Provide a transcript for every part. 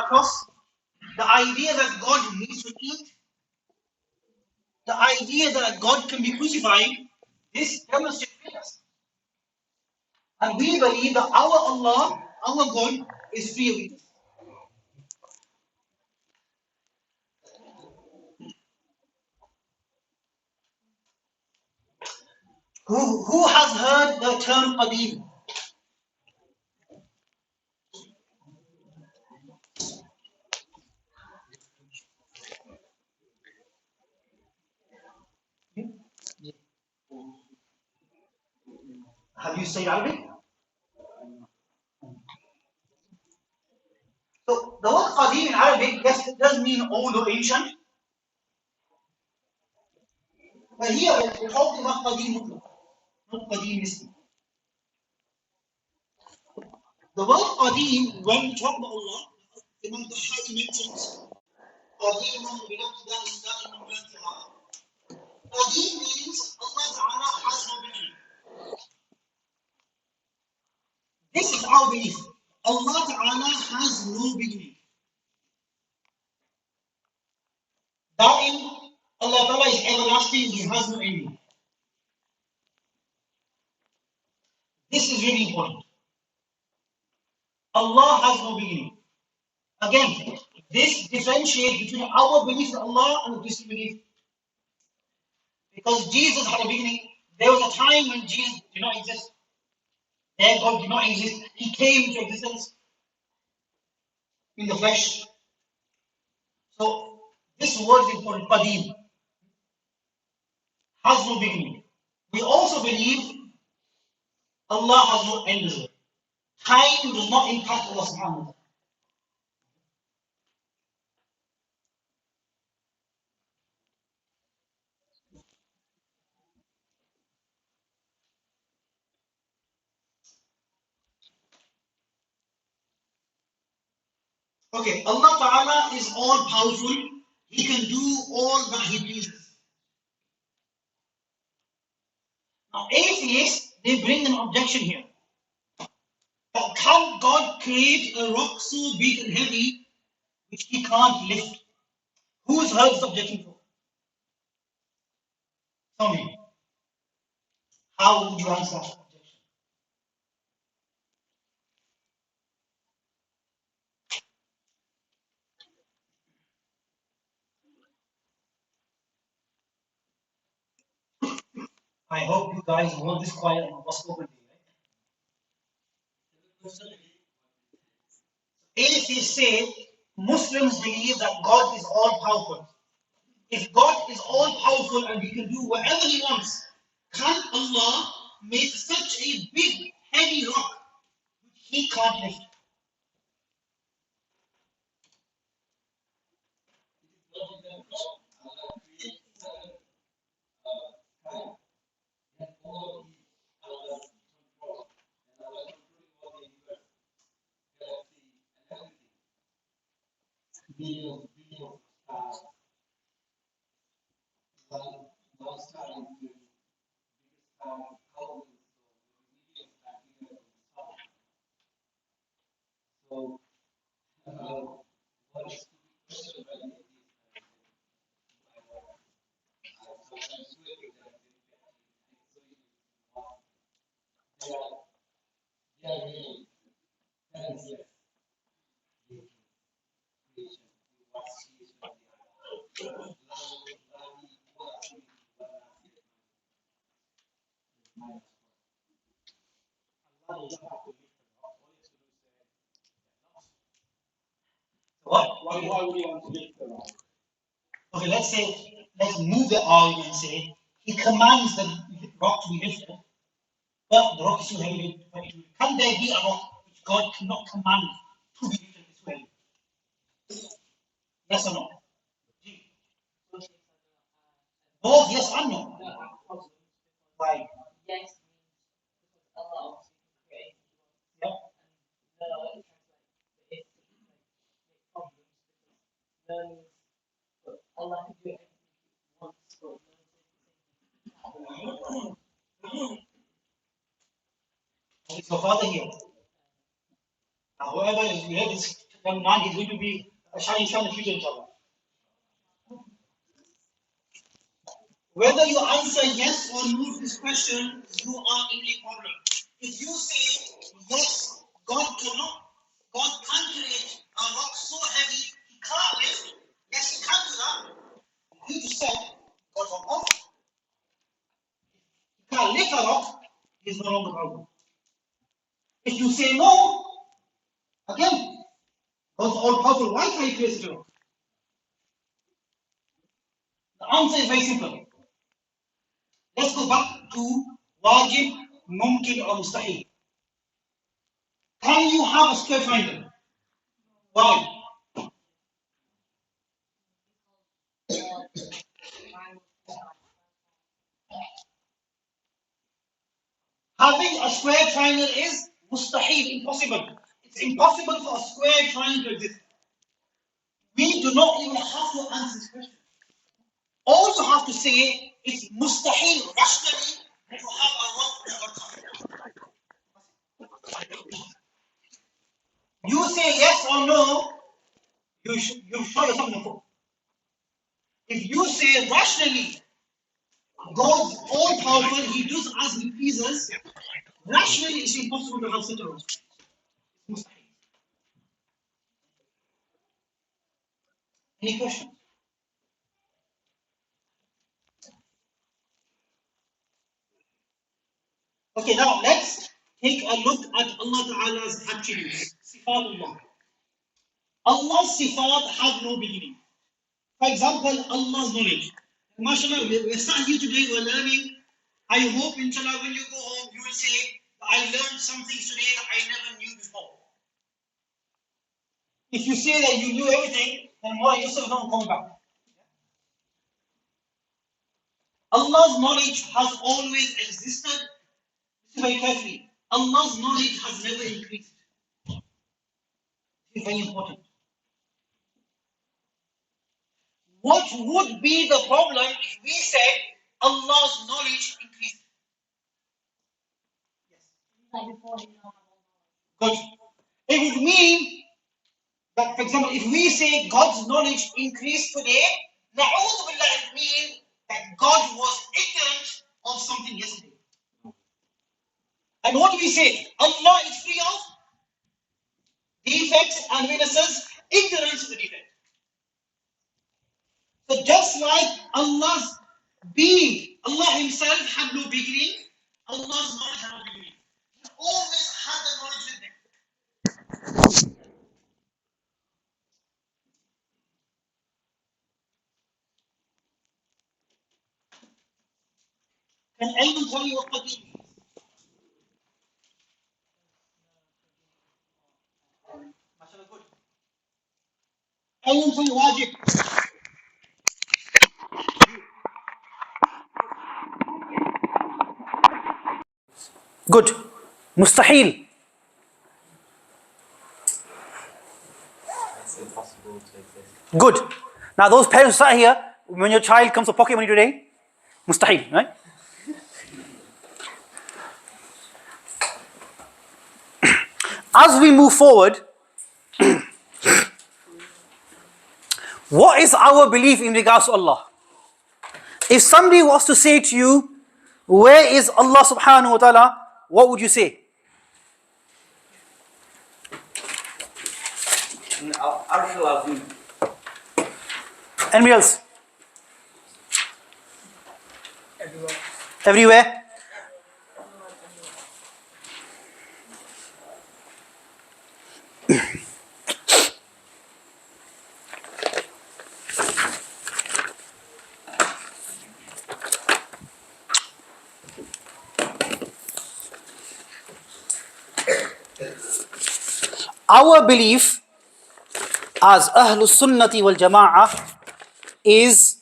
across? The idea that God needs to eat, the idea that God can be crucified, this demonstrates us. And we believe that our Allah, our God, is free of it. Who has heard the term Qadim? Have you studied Arabic? So the word Qadim in Arabic, yes, it does mean old or ancient. But here we're talking about Qadim, not Qadim Islam. The word Qadim, when we talk about Allah, Imam Bukhari mentions Qadim means Allah Ta'ala has no beginning. This is our belief. Allah Ta'ala has no beginning. That in Allah Ta'ala is everlasting, He has no ending. This is really important. Allah has no beginning. Again, this differentiates between our belief in Allah and the Christian belief. Because Jesus had a beginning. There was a time when Jesus did not exist. Their God did not exist. He came into existence in the flesh. So this word is important. Qadim has no beginning. We also believe Allah has no end as well. Time does not impact Allah subhanahu wa ta'ala. Okay, Allah Ta'ala is all powerful. He can do all that He pleases. Now, atheists, they bring an objection here. But can God create a rock so big and heavy which He can't lift? Who's heard this objection before? Tell me. How would you answer that objection? I hope you guys hold this quiet on Mosque open day, right? Atheists say Muslims believe that God is all powerful. If God is all powerful and He can do whatever He wants, can Allah make such a big, heavy rock which He can't lift? Why would He want to lift the rock? Okay, let's move the argument and say He commands the rock to be lifted, but the rock is too heavy. Can there be a rock which God cannot command to be lifted this way? Yes or no? Both yes and no. Why? Yes. Allah created. Yeah. Allah can do anything He wants. Okay, so Father here. Now, whoever is here, Then man, he's going to be a shining star in the future, inshallah. Whether you answer yes or no to this question, you are in a problem. If you say yes, God can create a rock so heavy he can't lift. Yes, he can do that. You just said God's on off. He can't lift a rock. He's no longer problem. If you say no, again, God's all powerful. Why can't he create such a rock? The answer is very simple. Let's go back to wajib, mumkin or mustahil. Can you have a square triangle? Why? Having a square triangle is mustahil, impossible. It's impossible for a square triangle to exist. We do not even have to answer this question. All you have to say is mustahil rationally to have a rock. You say yes or no, you show yourself in the book. If you say rationally, God's all powerful, he does as he pleases, rationally it's impossible to have such a rock. Any questions? Okay, now let's take a look at Allah Ta'ala's attributes. Sifatullah. Allah's sifat have no beginning. For example, Allah's knowledge. MashaAllah, we're sat here today, we're learning. I hope, inshallah, when you go home, you will say, I learned something today that I never knew before. If you say that you knew everything, then why Yousaf not coming back? Allah's knowledge has always existed. Listen very carefully. Allah's knowledge has never increased. This is very important. What would be the problem if we said Allah's knowledge increased? Yes. Good. It would mean that, for example, if we say God's knowledge increased today, na'udhu billah, it means that God was ignorant of something yesterday. And what do we say? Allah is free of defects and weaknesses, ignorance of the defect. So just like Allah's being, Allah himself had no beginning, Allah's knowledge had no beginning. He always had the knowledge with him. Can anyone tell you what Qadim is? Good. Anyone tell you wajib? Good. Mustahil. It's impossible to exist. Good. Now those parents sat here, when your child comes for pocket money today, mustahil, right? As we move forward, what is our belief in regards to Allah? If somebody was to say to you, where is Allah subhanahu wa ta'ala, what would you say? Anybody else? Everywhere? Our belief as Ahlus Sunnati wal Jama'ah is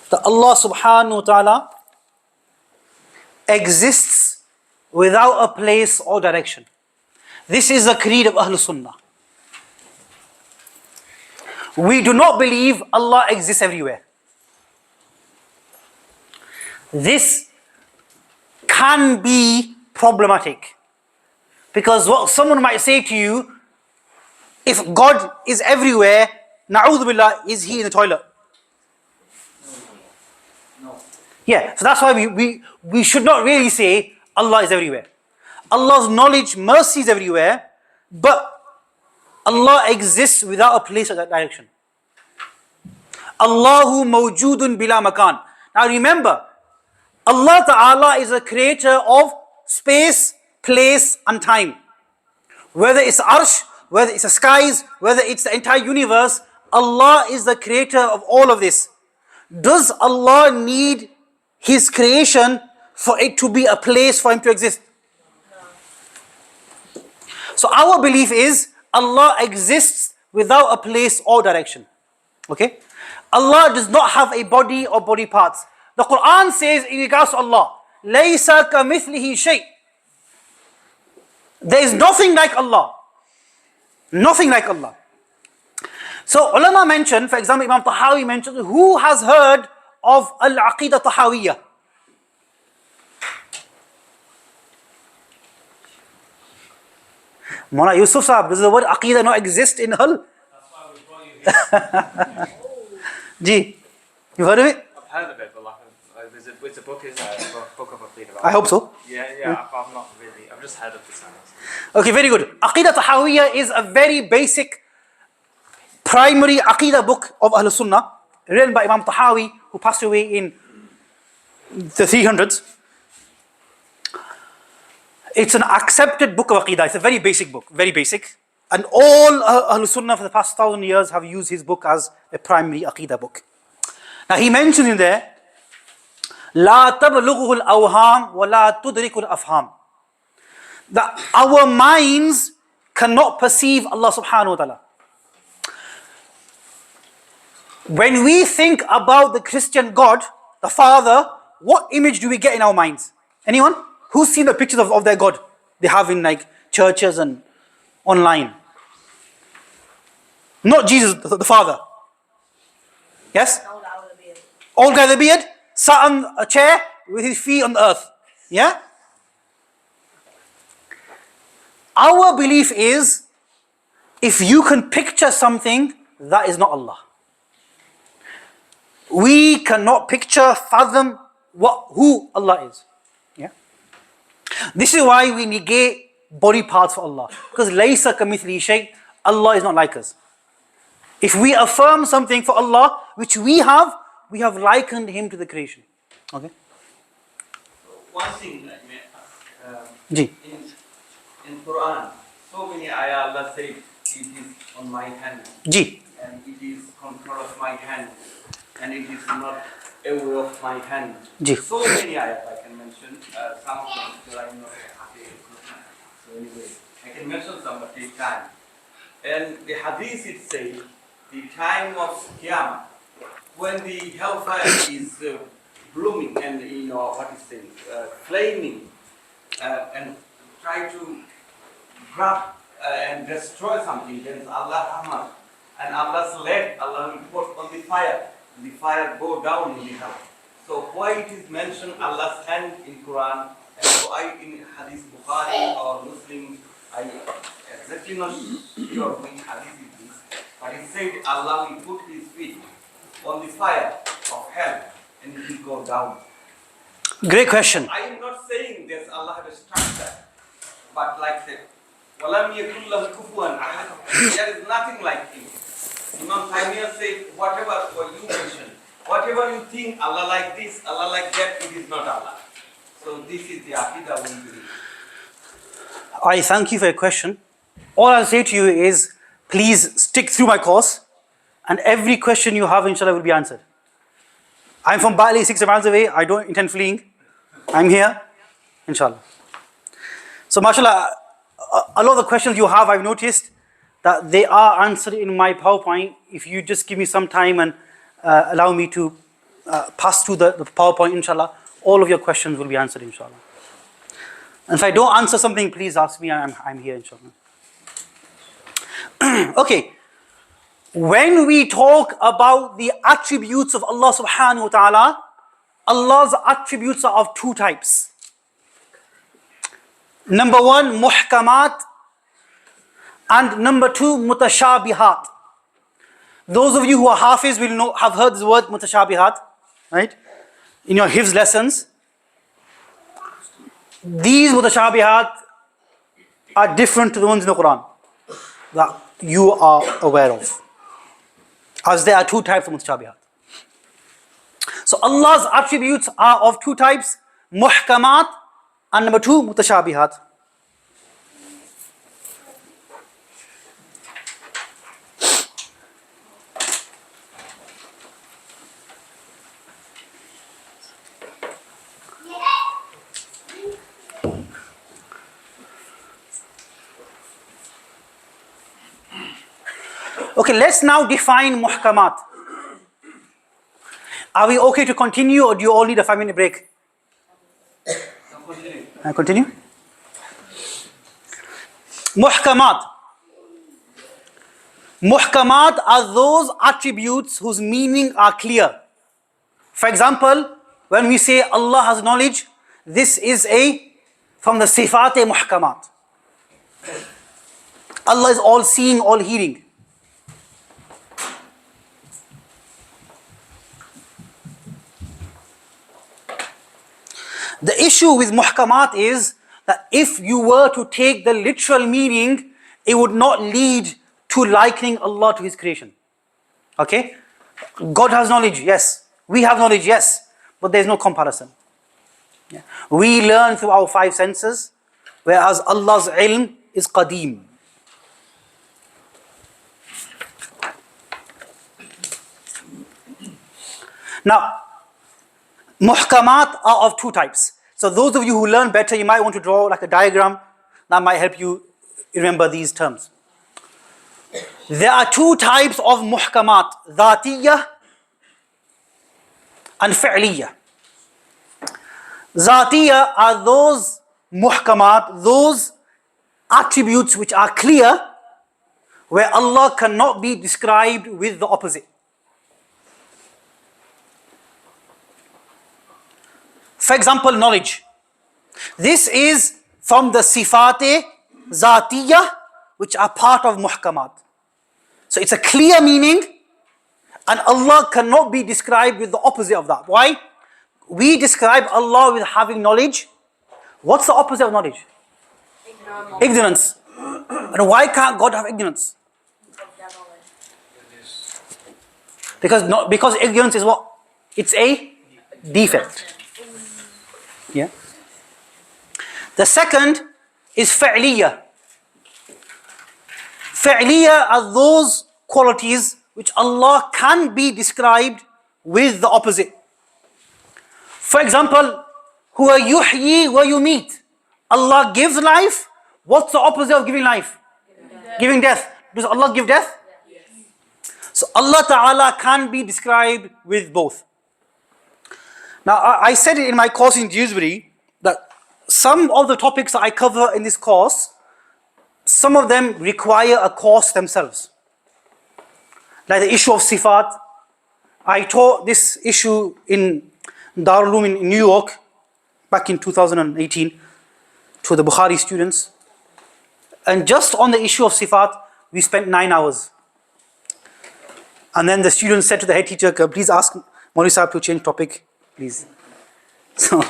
that Allah subhanahu wa ta'ala exists without a place or direction. This is the creed of Ahlus Sunnah. We do not believe Allah exists everywhere. This can be problematic. Because what someone might say to you, if God is everywhere, na'udhu billah, is he in the toilet? No. Yeah, so that's why we should not really say Allah is everywhere. Allah's knowledge, mercy is everywhere, but Allah exists without a place or direction. Allahu mawjoodun bila makan. Now remember, Allah Ta'ala is a creator of space, place and time. Whether it's arsh, whether it's the skies, whether it's the entire universe, Allah is the creator of all of this. Does Allah need His creation for it to be a place for Him to exist? So our belief is Allah exists without a place or direction. Okay? Allah does not have a body or body parts. The Quran says in regards to Allah, Laysa kamithlihi shay. There is nothing like Allah. Nothing like Allah. So ulama mentioned, for example, Imam Tahawi mentioned, who has heard of Al-Aqeedah Tahawiyah? Mawlana Yousaf Sahab, does the word Aqeedah not exist in Hull? That's why we brought you here. Gee, you've heard of it? I've heard of it, but it's a book, isn't it? A book of Aqeedah. I hope so. Yeah, I've not really. I've just heard of the sounds. Okay, very good. Aqeedah Tahawiyah is a very basic, primary Aqeedah book of Ahl Sunnah, written by Imam Tahawi, who passed away in the 300s. It's an accepted book of Aqeedah. It's a very basic book, very basic. And all Ahl Sunnah for the past 1,000 years have used his book as a primary Aqeedah book. Now he mentions in there, لا تبلغه الأوهام ولا تدرك الأفهام. That our minds cannot perceive Allah subhanahu wa ta'ala. When we think about the Christian God, the Father, what image do we get in our minds? Anyone? Who's seen the pictures of their God they have in like churches and online? Not Jesus, the Father. Yes? Old guy with a beard, sat on a chair with his feet on the earth. Yeah? Our belief is, if you can picture something, that is not Allah. We cannot picture, fathom who Allah is. Yeah? This is why we negate body parts for Allah. Because laysa kamithlihi shay, Allah is not like us. If we affirm something for Allah, which we have likened Him to the creation. Okay? One thing, Ji. in Quran, so many ayah Allah said, it is on my hand. Ji. And it is control of my hand. And it is not away of my hand. Ji. So many ayahs I can mention. Some of them still I know. So anyway, I can mention some of the time. And the hadith it says, the time of Qiyamah, when the hellfire is blooming and flaming and try to grab and destroy something, then Allah Ahmad and Allah's leg, Allah will put on the fire go down in the hell. So why it is mentioned Allah's hand in Quran and why in Hadith Bukhari or Muslim, I exactly not sure which hadith it is, but it said Allah will put his feet on the fire of hell and it will go down. Great question. I am not saying this Allah has structure, but like the وَلَمْ يَكُنْ لَهُ كُفُوًا أَحَدٌ. There is nothing like him. Imam Taymiyyah said, whatever what you mentioned, whatever you think Allah like this, Allah like that, it is not Allah. So this is the Aqeedah we believe. I thank you for your question. All I'll say to you is, please stick through my course, and every question you have, inshallah, will be answered. I'm from Bali, 60 miles away. I don't intend fleeing. I'm here, inshallah. So, mashallah, a lot of the questions you have, I've noticed that they are answered in my PowerPoint. If you just give me some time and allow me to pass through the PowerPoint, inshallah, all of your questions will be answered, inshallah. And if I don't answer something, please ask me. I'm here, inshallah. Okay. When we talk about the attributes of Allah subhanahu wa ta'ala, Allah's attributes are of two types. Number one, muhkamat, and number two, mutashabihat. Those of you who are hafiz will know, have heard this word mutashabihat, right? In your hifz lessons. These mutashabihat are different to the ones in the Quran that you are aware of. As there are two types of mutashabihat. So Allah's attributes are of two types, muhkamat and number two, mutashabihat. Okay, let's now define muhkamat. Are we okay to continue or do you all need a 5-minute break? Continue. Muhkamat. Muhkamat are those attributes whose meaning are clear. For example, when we say Allah has knowledge, this is from the sifat muhkamat. Allah is all seeing, all hearing. The issue with muhkamat is that if you were to take the literal meaning, it would not lead to likening Allah to His creation. Okay? God has knowledge, yes. We have knowledge, yes. But there is no comparison. Yeah. We learn through our 5 senses, whereas Allah's ilm is qadeem. Now, muhkamat are of two types. So those of you who learn better, you might want to draw like a diagram that might help you remember these terms. There are two types of muhkamat, dhatiyah and fi'liyah. Dhatiyah are those muhkamat, those attributes which are clear, where Allah cannot be described with the opposite. For example, knowledge. This is from the sifat zatiyah, which are part of muhkamat. So it's a clear meaning, and Allah cannot be described with the opposite of that. Why? We describe Allah with having knowledge. What's the opposite of knowledge? Ignorance. And why can't God have ignorance? Because ignorance is what? It's a defect. Yeah. The second is fi'liyah. Fi'liyah are those qualities which Allah can be described with the opposite. For example, huwa yuhyi wa yumit. Allah gives life. What's the opposite of giving life? Giving death. Does Allah give death? Yes. So Allah Ta'ala can be described with both. Now, I said it in my course in Dewsbury that some of the topics that I cover in this course, some of them require a course themselves. Like the issue of sifat. I taught this issue in Darul in New York back in 2018 to the Bukhari students. And just on the issue of sifat, we spent 9 hours. And then the students said to the head teacher, please ask Maulvi Sahib to change topic. Please. So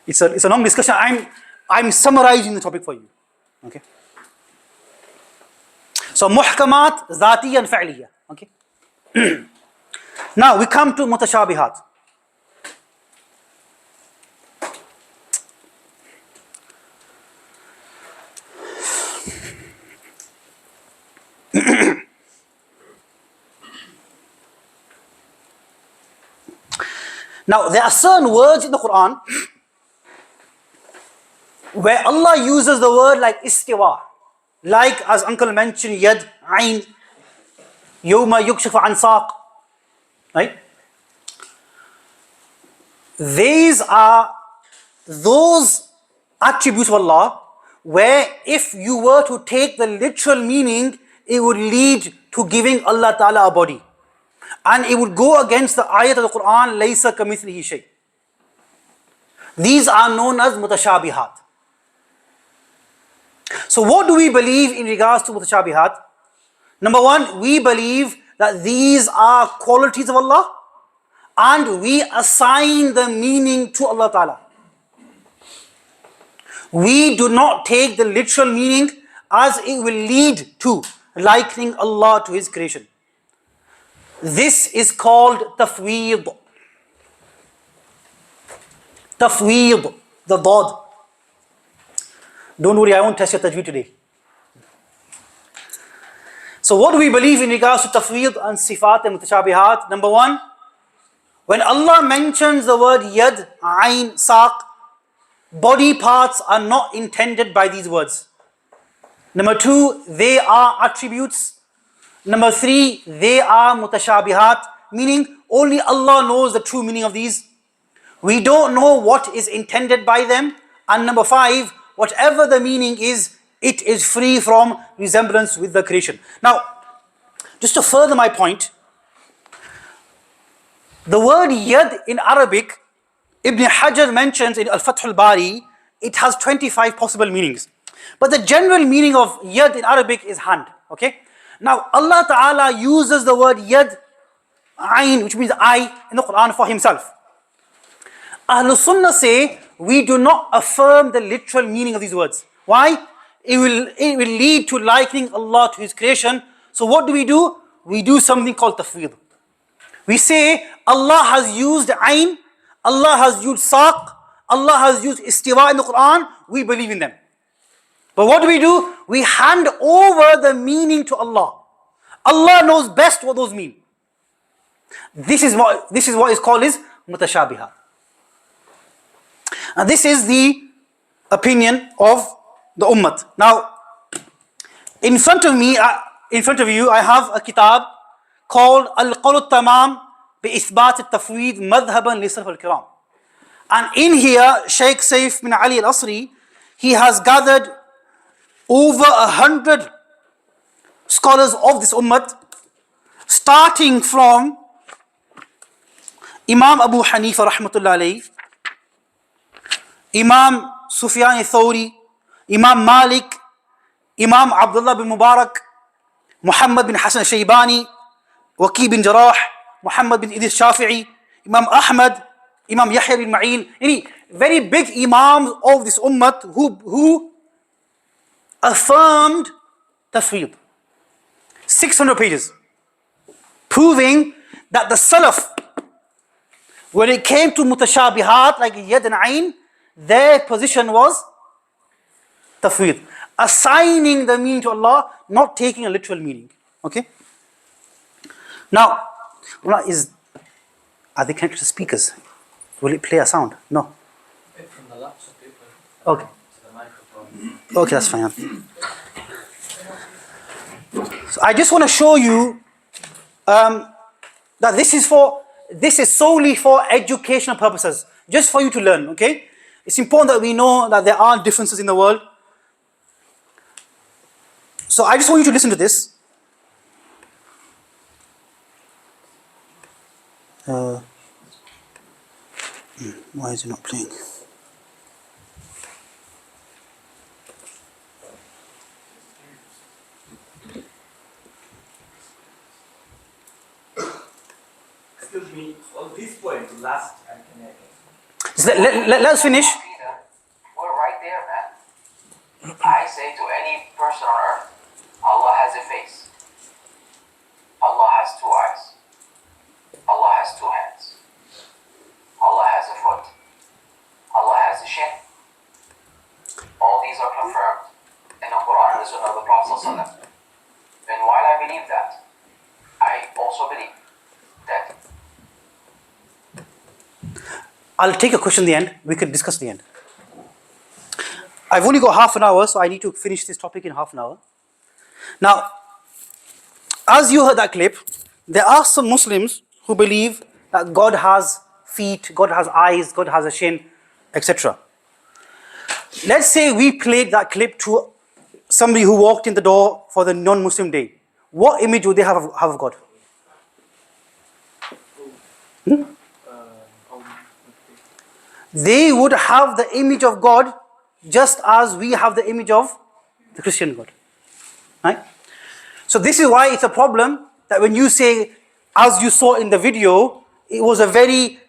it's a long discussion. I'm summarizing the topic for you. Okay. So muhkamat, dhati and fa'liyah. Okay. Now we come to mutashabihat. Now, there are certain words in the Quran where Allah uses the word like istiwa. Like, as Uncle mentioned, yad, ayn, yawma yukshafu an saq. Right? These are those attributes of Allah where if you were to take the literal meaning, it would lead to giving Allah Ta'ala a body. And it would go against the ayat of the Quran, laysa kamithlihi shay. These are known as mutashabihat. So what do we believe in regards to mutashabihat? Number one, we believe that these are qualities of Allah and we assign the meaning to Allah Ta'ala. We do not take the literal meaning as it will lead to likening Allah to His creation. This is called tafweed. Tafweed, the dad. Don't worry, I won't test your tajweed today. So what do we believe in regards to tafweed and sifat and mutashabihat? Number one, when Allah mentions the word yad, ayn, saq, body parts are not intended by these words. Number two, they are attributes. Number three, they are mutashabihat, meaning only Allah knows the true meaning of these. We don't know what is intended by them. And number five, whatever the meaning is, it is free from resemblance with the creation. Now, just to further my point, the word yad in Arabic, Ibn Hajar mentions in Al-Fath al-Bari, it has 25 possible meanings. But the general meaning of yad in Arabic is hand. Okay? Now, Allah Ta'ala uses the word yad, ayn, which means eye, in the Quran for Himself. Ahlul Sunnah say, we do not affirm the literal meaning of these words. Why? It will lead to likening Allah to His creation. So what do? We do something called tafweed. We say, Allah has used ayn, Allah has used saq, Allah has used istiwa in the Quran, we believe in them. But what do? We hand over the meaning to Allah. Allah knows best what those mean. This is what is called is mutashabihat. And this is the opinion of the ummah. Now, in front of you, I have a kitab called Al-Qawl al-Tamam bi-Ithbat al-Tafweed Madhaban li-Salaf al-Kiram. And in here, Shaykh Saif bin Ali al-Asri, he has gathered over 100 scholars of this ummah, starting from Imam Abu Hanifa rahmatullah alayhi, Imam Sufyan al-Thawri, Imam Malik, Imam Abdullah bin Mubarak, Muhammad bin Hassan al-Shaybani, Waqi bin Jarrah, Muhammad bin Idris Shafi'i, Imam Ahmad, Imam Yahya bin Ma'in, any very big imams of this ummah who affirmed tafweed. 600 pages. Proving that the Salaf, when it came to mutashabihat like yad and ayn, their position was tafweed. Assigning the meaning to Allah, not taking a literal meaning. Okay? Now, are they connected to speakers? Will it play a sound? No. From the laptop, Okay. to the microphone. Okay, that's fine. So I just want to show you that this is solely for educational purposes, just for you to learn. Okay, it's important that we know that there are differences in the world. So I just want you to listen to this. Why is it not playing? Excuse me, on this point, last I can Let's finish. We're right there, man. I say to any person on earth, Allah has a face. Allah has two eyes. Allah has two hands. Allah has a foot. Allah has a shin. All these are confirmed in the Quran and the Sunnah of the Prophet ﷺ. And while I believe that, I also believe that I'll take a question at the end. We can discuss at the end. I've only got half an hour, so I need to finish this topic in half an hour. Now, as you heard that clip, there are some Muslims who believe that God has feet, God has eyes, God has a shin, etc. Let's say we played that clip to somebody who walked in the door for the non-Muslim day. What image would they have of God? They would have the image of God just as we have the image of the Christian God. Right? So this is why it's a problem that when you say, as you saw in the video, it was a very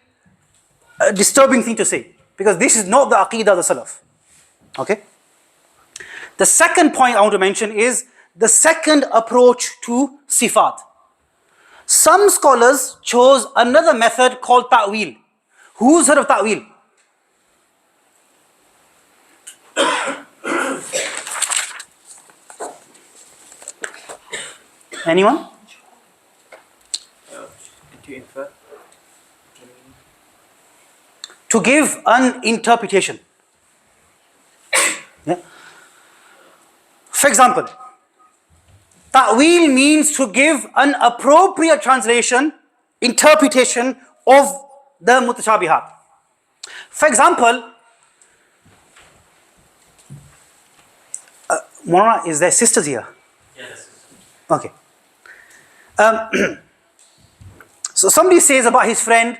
disturbing thing to say. Because this is not the Aqeedah of the Salaf. Okay? The second point I want to mention is the second approach to sifat. Some scholars chose another method called ta'wil. Who's heard of ta'wil? Anyone? To infer. To give an interpretation. Yeah. For example, ta'wil means to give an appropriate translation, interpretation of the mutashabihat. For example, Mona, is there sisters here? Yes. Okay. So somebody says about his friend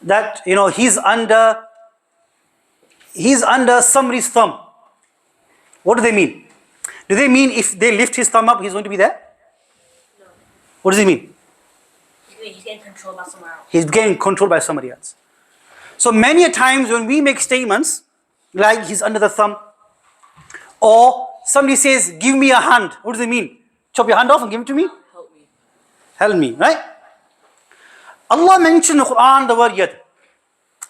that he's under somebody's thumb. What do they mean? Do they mean if they lift his thumb up, he's going to be there? No. What does he mean? He's getting controlled by someone else. He's getting controlled by somebody else. So many a times when we make statements like he's under the thumb, or somebody says, give me a hand. What does it mean? Chop your hand off and give it to me? Help me. Help me, right? Allah mentioned in the Quran the word yad.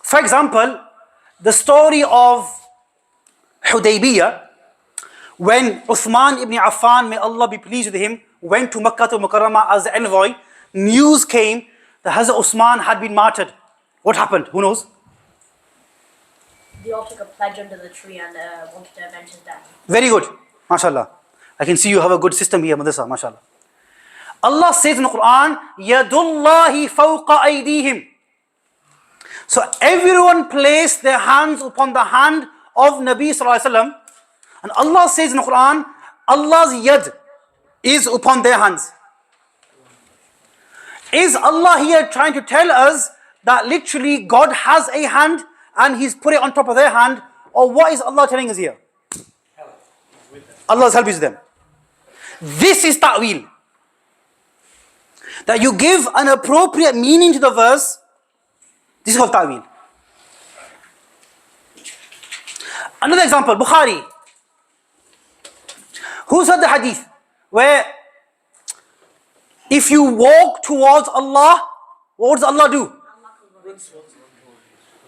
For example, the story of Hudaybiyah, when Uthman ibn Affan, may Allah be pleased with him, went to Makkah to Mukarramah as the envoy, news came that Hazrat Uthman had been martyred. What happened? Who knows? They all took a pledge under the tree and wanted to avenge his death. Very good. MashaAllah. I can see you have a good system here, Madrasa. MashaAllah. Allah says in the Quran, Yadullahi fawqa aydihim. So everyone placed their hands upon the hand of Nabi Sallallahu Alaihi Wasallam. And Allah says in the Quran, Allah's yad is upon their hands. Is Allah here trying to tell us that literally God has a hand and He's put it on top of their hand? Or what is Allah telling us here? Allah's help is with them. This is ta'wil. That you give an appropriate meaning to the verse. This is called ta'wil. Another example, Bukhari. Who's heard the hadith where if you walk towards Allah, what does Allah do?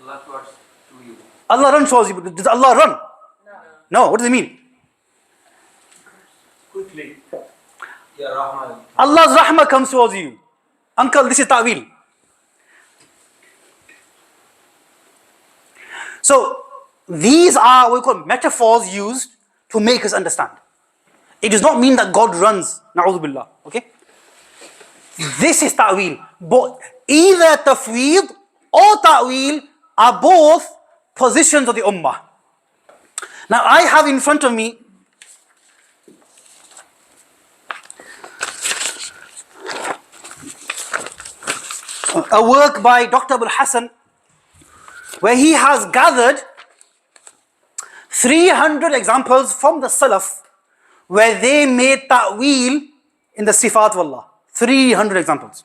Allah towards to you. Allah runs towards you. Does Allah run? No. What does it mean? Quickly. Ya Rahman. Allah's rahmah comes towards you. Uncle, this is ta'wil. So, these are what we call metaphors used to make us understand. It does not mean that God runs. Na'udhu billah. Okay? This is ta'wil. But either tafweed or ta'wil are both positions of the ummah. Now, I have in front of me a work by Dr. Abul Hassan where he has gathered 300 examples from the Salaf where they made ta'wil in the sifat of Allah. 300 examples.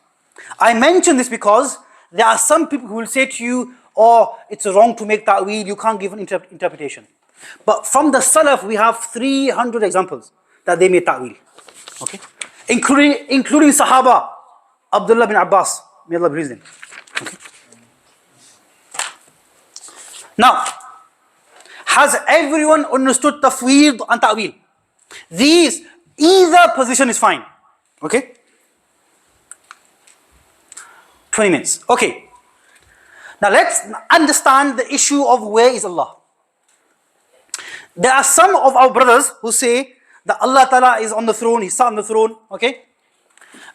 I mention this because there are some people who will say to you, oh, it's wrong to make ta'wil, you can't give an interpretation. But from the Salaf, we have 300 examples that they made ta'wil. Okay? Including Sahaba, Abdullah bin Abbas. May Allah praise him. Okay. Now, has everyone understood tafweed and ta'wil? These, either position is fine. Okay? 20 minutes. Okay. Now let's understand the issue of where is Allah. There are some of our brothers who say that Allah Ta'ala is on the throne, He sat on the throne. Okay?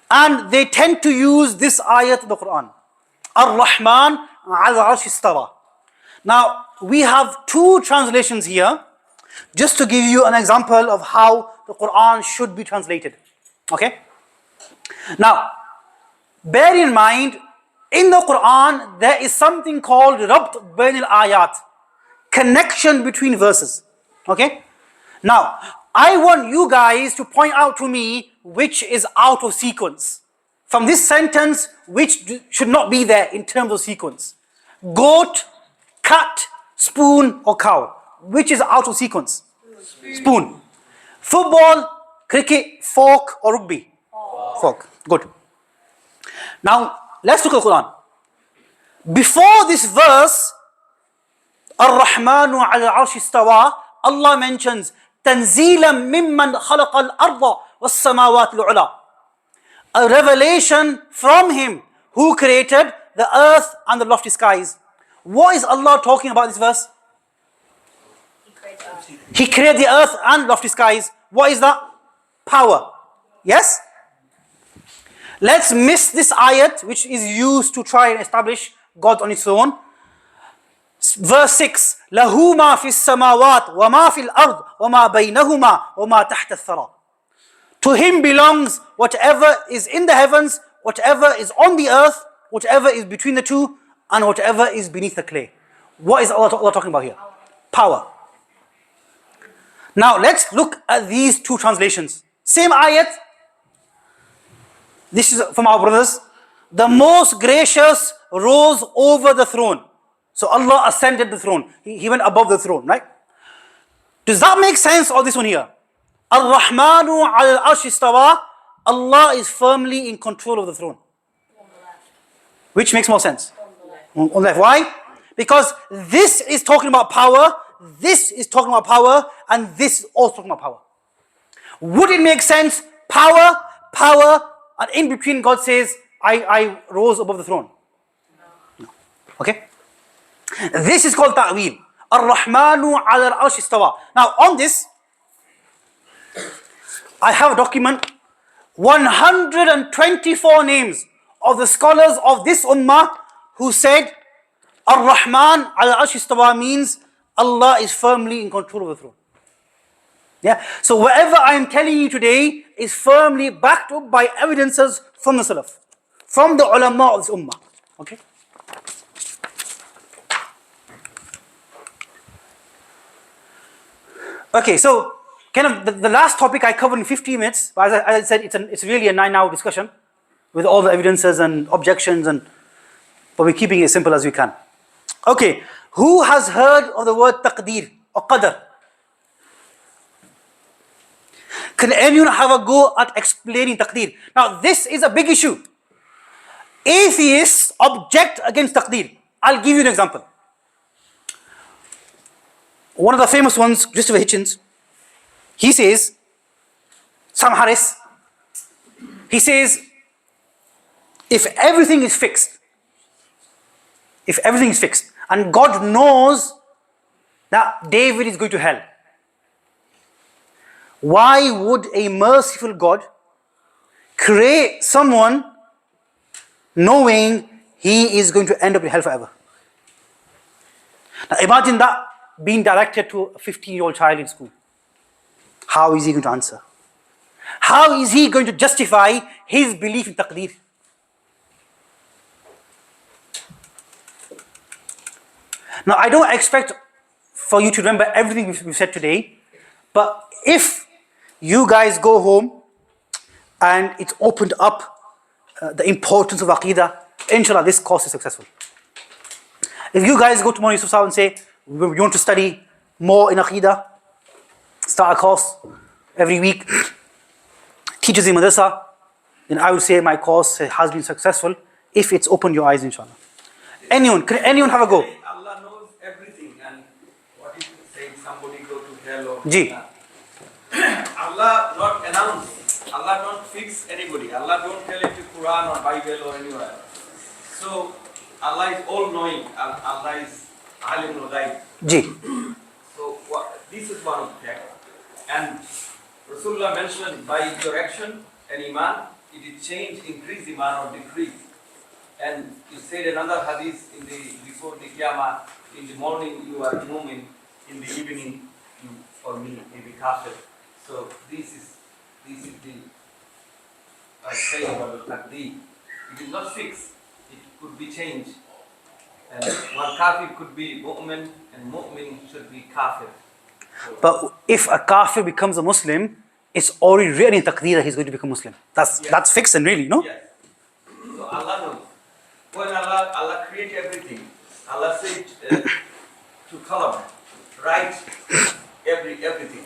And they tend to use this ayat of the Quran. Ar-Rahman al-Arsh istawa. Now, we have two translations here, just to give you an example of how the Quran should be translated. Okay? Now, bear in mind, in the Quran, there is something called Rabt bain al-Ayat, connection between verses. Okay? Now, I want you guys to point out to me which is out of sequence. From this sentence, which should not be there in terms of sequence. Goat, cat, spoon or cow. Which is out of sequence? Spoon. Football, cricket, fork or rugby? Fork. Good. Now, let's look at the Quran. Before this verse, Ar-Rahmanu ala al-Arsh istawa, Allah mentions, Tanzeelan mimman khalaqa al-arda was-samawati al-ula. A revelation from Him who created the earth and the lofty skies. What is Allah talking about in this verse? He created the earth and lofty skies. What is that? Power. Yes? Let's miss this ayat which is used to try and establish God on its own. Verse 6. لَهُ مَا فِي السَّمَاوَاتِ وَمَا فِي الْأَرْضِ وَمَا بَيْنَهُمَا وَمَا تَحْتَ الثَّرَى. To Him belongs whatever is in the heavens, whatever is on the earth, whatever is between the two, and whatever is beneath the clay. What is Allah talking about here? Power. Now let's look at these two translations. Same ayat. This is from our brothers. The most gracious rose over the throne. So Allah ascended the throne. He went above the throne, right? Does that make sense, or this one here? Ar-Rahmanu ala al-Arsh istawa. Allah is firmly in control of the throne. Which makes more sense? On the left. Why? Because this is talking about power, this is talking about power, and this is also talking about power. Would it make sense? Power, and in between God says, I rose above the throne. No. Okay? This is called ta'weel. Ar-Rahmanu ala al-Arsh istawa. Now on this, I have a document, 124 names of the scholars of this ummah who said Ar-Rahman al-Arsh istawa means Allah is firmly in control of the throne. Yeah. So whatever I am telling you today is firmly backed up by evidences from the Salaf, from the ulama of this ummah. Okay. Okay, so kind of the last topic I covered in 15 minutes, but as I said, it's really a 9-hour discussion with all the evidences and objections, but we're keeping it as simple as we can. Okay, who has heard of the word taqdeer or qadar? Can anyone have a go at explaining taqdeer? Now this is a big issue. Atheists object against taqdeer. I'll give you an example. One of the famous ones, Christopher Hitchens, he says, Sam Harris, he says, if everything is fixed, and God knows that David is going to hell, why would a merciful God create someone knowing he is going to end up in hell forever? Now imagine that being directed to a 15-year-old child in school. How is he going to answer? How is he going to justify his belief in taqdeer? Now I don't expect for you to remember everything we've said today, but if you guys go home and it's opened up the importance of Aqeedah, inshallah this course is successful. If you guys go tomorrow Yousaf and say, we want to study more in Aqeedah, start a course every week, teachers in madrasa, then I would say my course has been successful if it's opened your eyes, inshallah. Can anyone have a go? Allah knows everything, and what is saying somebody go to hell or Ji. Allah not announce, Allah don't fix anybody, Allah don't tell it to Quran or Bible or anywhere. So Allah is all knowing, Allah is Alim al Ghaib. Ji. So this is one of the facts. And Rasulullah mentioned by direction and iman, it is change, increase iman or decrease. And you said another hadith before the Qiyamah, in the morning you are mu'min, in the evening you or me maybe kafir. So this is the saying about the taqdeer. It is not fixed, it could be changed. And one kafir could be mu'min and mu'min should be kafir. But if a kafir becomes a Muslim, it's already written in taqdeer that he's going to become Muslim. That's fixed and really, no? Yes. So Allah knows. When Allah created everything, Allah said to column, write everything.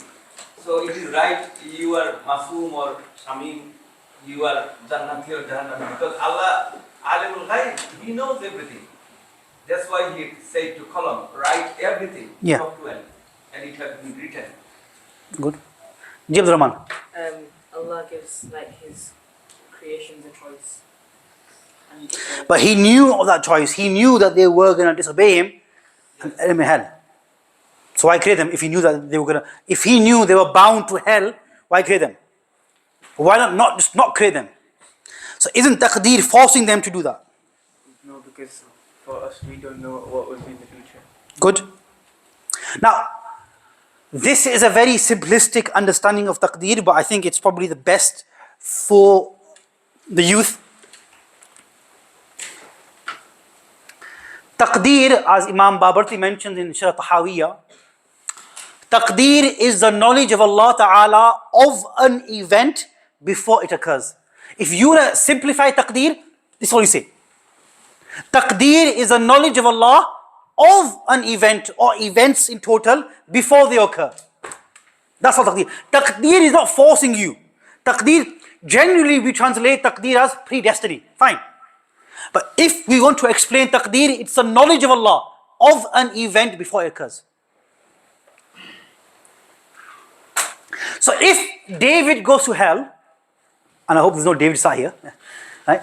So it is right, you are Masoom or Ameen, you are Jannati or Jahannam, because Allah, Alimul Ghaib, He knows everything. That's why He said to column, write everything, Yeah. top to end, and it has been written. Good. Jibs Rahman. Allah gives like His creations a choice. And, But He knew of that choice. He knew that they were going to disobey Him and end in hell. So why create them if He knew that they were going to... If He knew they were bound to hell, why create them? Why not just not create them? So isn't taqdeer forcing them to do that? No, because for us, we don't know what will be in the future. Good. Now, this is a very simplistic understanding of taqdeer, but I think it's probably the best for the youth. Taqdeer, as Imam Babarti mentioned in Sharh Tahawiyya, taqdeer is the knowledge of Allah Ta'ala of an event before it occurs. If you want to simplify taqdeer, this is what you say. Taqdeer is the knowledge of Allah of an event or events in total before they occur. That's all taqdeer. Taqdeer is not forcing you. Taqdeer, generally we translate taqdeer as predestiny. Fine. But if we want to explain taqdeer, it's the knowledge of Allah of an event before it occurs. So if David goes to hell, and I hope there's no David sat here, right?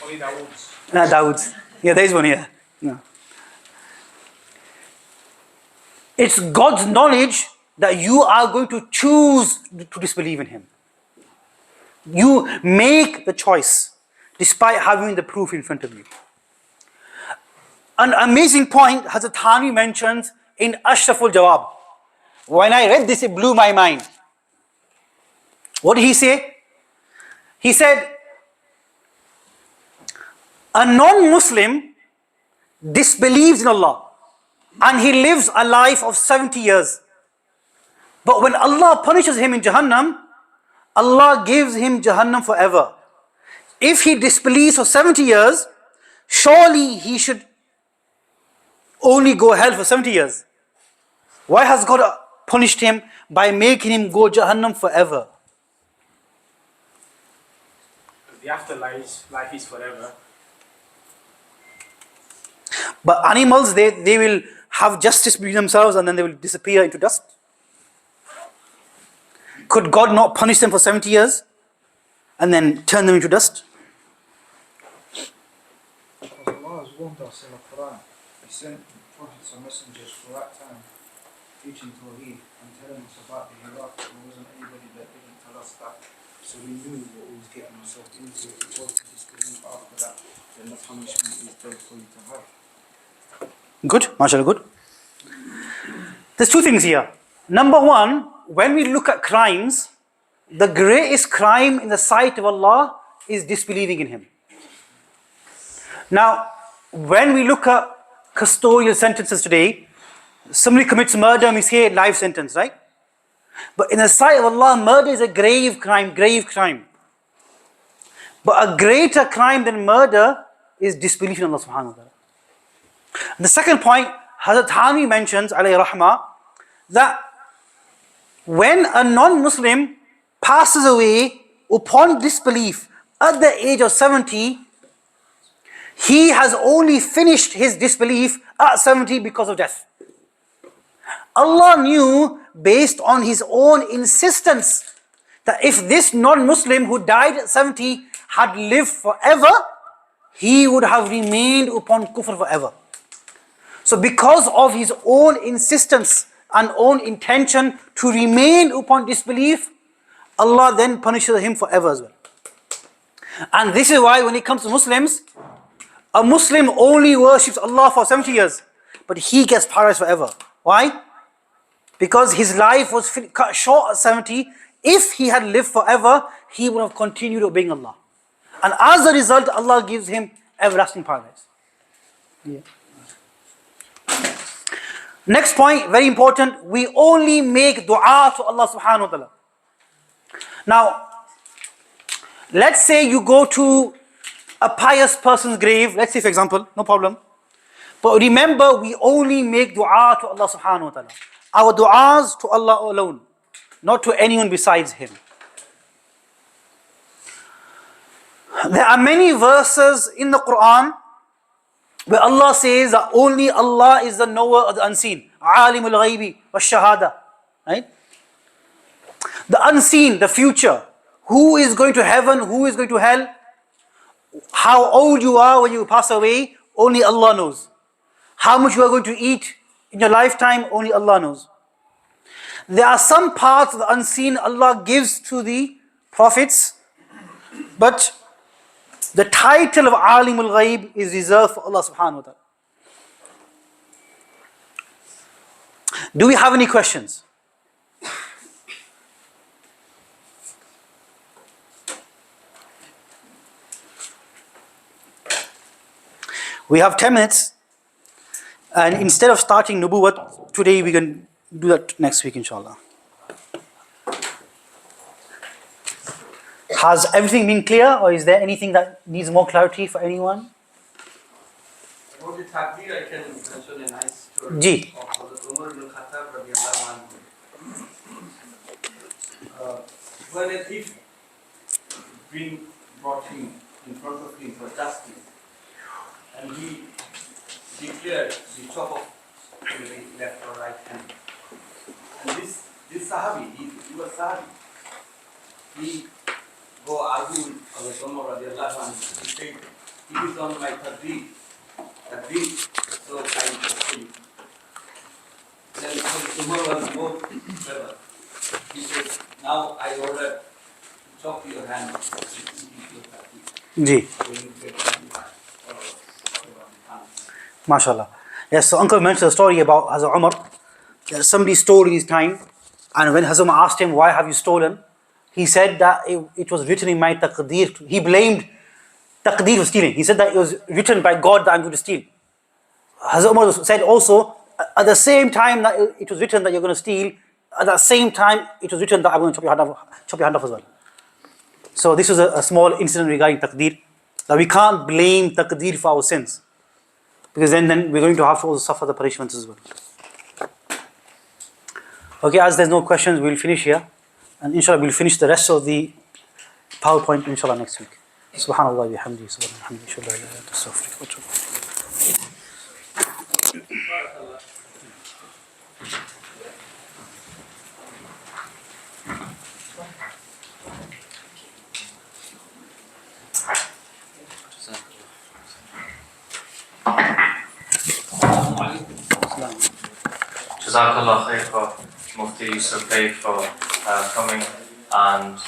Only Dawood's. Dawood's. Yeah, there is one here. No. It's God's knowledge that you are going to choose to disbelieve in Him. You make the choice despite having the proof in front of you. An amazing point Hazrat Thani mentions in Ashraful Jawab. When I read this, it blew my mind. What did he say? He said, a non-Muslim disbelieves in Allah and he lives a life of 70 years. But when Allah punishes him in Jahannam, Allah gives him Jahannam forever. If he disbelieves for 70 years, surely he should only go hell for 70 years. Why has God punished him by making him go Jahannam forever? The afterlife, life is forever. But animals, they will have justice between themselves and then they will disappear into dust. Could God not punish them for 70 years and then turn them into dust? Because Allah has warned us in the Quran. He sent prophets and messengers for that time, teaching Tawheed and telling us about the hereafter. There wasn't anybody that didn't tell us that. So we knew what we was getting ourselves into. If we chose to disbelieve after that, then the punishment is there for you to have. Good, mashallah, good. There's two things here. Number one, when we look at crimes, the greatest crime in the sight of Allah is disbelieving in Him. Now, when we look at custodial sentences today, somebody commits murder and we say life sentence, right? But in the sight of Allah, murder is a grave crime, grave crime. But a greater crime than murder is disbelief in Allah subhanahu wa ta'ala. The second point, Hazrat Thani mentions, alayhi rahmah, that when a non-Muslim passes away upon disbelief at the age of 70, he has only finished his disbelief at 70 because of death. Allah knew, based on His own insistence, that if this non-Muslim who died at 70 had lived forever, he would have remained upon kufr forever. So because of His own insistence and own intention to remain upon disbelief, Allah then punishes him forever as well. And this is why when it comes to Muslims, a Muslim only worships Allah for 70 years, but he gets paradise forever. Why? Because his life was cut short at 70. If he had lived forever, he would have continued obeying Allah. And as a result, Allah gives him everlasting paradise. Yeah. Next point, very important, we only make dua to Allah subhanahu wa ta'ala. Now, let's say you go to a pious person's grave, let's say for example, no problem. But remember, we only make dua to Allah subhanahu wa ta'ala. Our du'as to Allah alone, not to anyone besides Him. There are many verses in the Quran where Allah says that only Allah is the knower of the unseen. Alimul ghaibi wa shahada. Right? The unseen, the future. Who is going to heaven? Who is going to hell? How old you are when you pass away? Only Allah knows. How much you are going to eat in your lifetime? Only Allah knows. There are some parts of the unseen Allah gives to the prophets, but the title of Alimul Ghaib is reserved for Allah subhanahu wa ta'ala. Do we have any questions? We have 10 minutes, and instead of starting Nubuwwat today, we can do that next week, inshallah. Has everything been clear, or is there anything that needs more clarity for anyone? About the takbir, I can mention a nice story Ji. of Hazrat Umar ibn Khattab radiallahu anhu. When a thief been brought him in front of him for justice, and he declared the chop of the left or right hand. And this Sahabi, he was Sahabi. He go argue with Umar radiallahu anhu. He said, it is on my tadbir, so I kill you. Then Umar was more clever. He said, now I order to chop your hand. Ji. MashaAllah. Yes, so Uncle mentioned a story about Hazrat Umar. Somebody stole in his time, and when Hazrat Umar asked him, why have you stolen? He said that it was written in my taqdeer. He blamed taqdeer for stealing. He said that it was written by God that I'm going to steal. Hazrat Umar said also, at the same time that it was written that you're going to steal, at the same time it was written that I'm going to chop your hand off as well. So this was a small incident regarding taqdeer, that we can't blame taqdeer for our sins, because then we're going to have to also suffer the punishments as well. Okay, as there's no questions, we'll finish here. And inshallah, we'll finish the rest of the PowerPoint inshallah next week. Subhanallah wa bihamdihi, subhanallah, inshallah, la ilaha illa anta, astaghfiruka wa atubu ilayk. Jazakallah khair for Mufti Yousaf Baig for coming and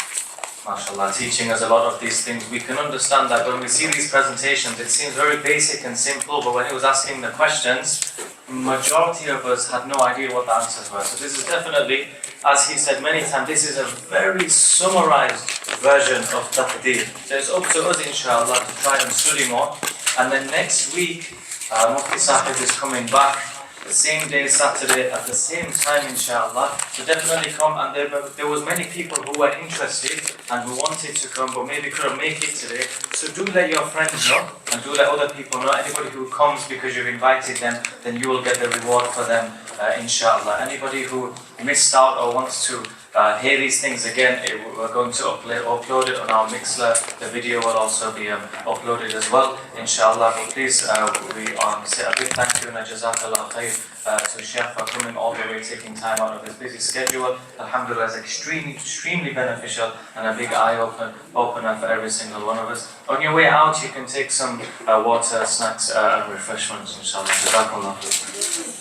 mashallah teaching us a lot of these things. We can understand that when we see these presentations, it seems very basic and simple, but when he was asking the questions, majority of us had no idea what the answers were. So this is definitely, as he said many times, this is a very summarized version of taqdeer. So it's up to us inshallah to try and study more. And then next week, Mufti Sahib is coming back the same day, Saturday, at the same time, inshallah. So definitely come, and there was many people who were interested and who wanted to come, but maybe couldn't make it today. So do let your friends know, and do let other people know. Anybody who comes because you've invited them, then you will get the reward for them, inshallah. Anybody who missed out or wants to hear these things again, we're going to upload it on our Mixler. The video will also be uploaded as well, inshallah. But please, we say a big thank you and a jazakallah khair to Sheikh for coming all the way, taking time out of his busy schedule. Alhamdulillah, is extremely beneficial and a big eye-opener for every single one of us. On your way out, you can take some water, snacks, and refreshments, inshallah. Jazakallah khair.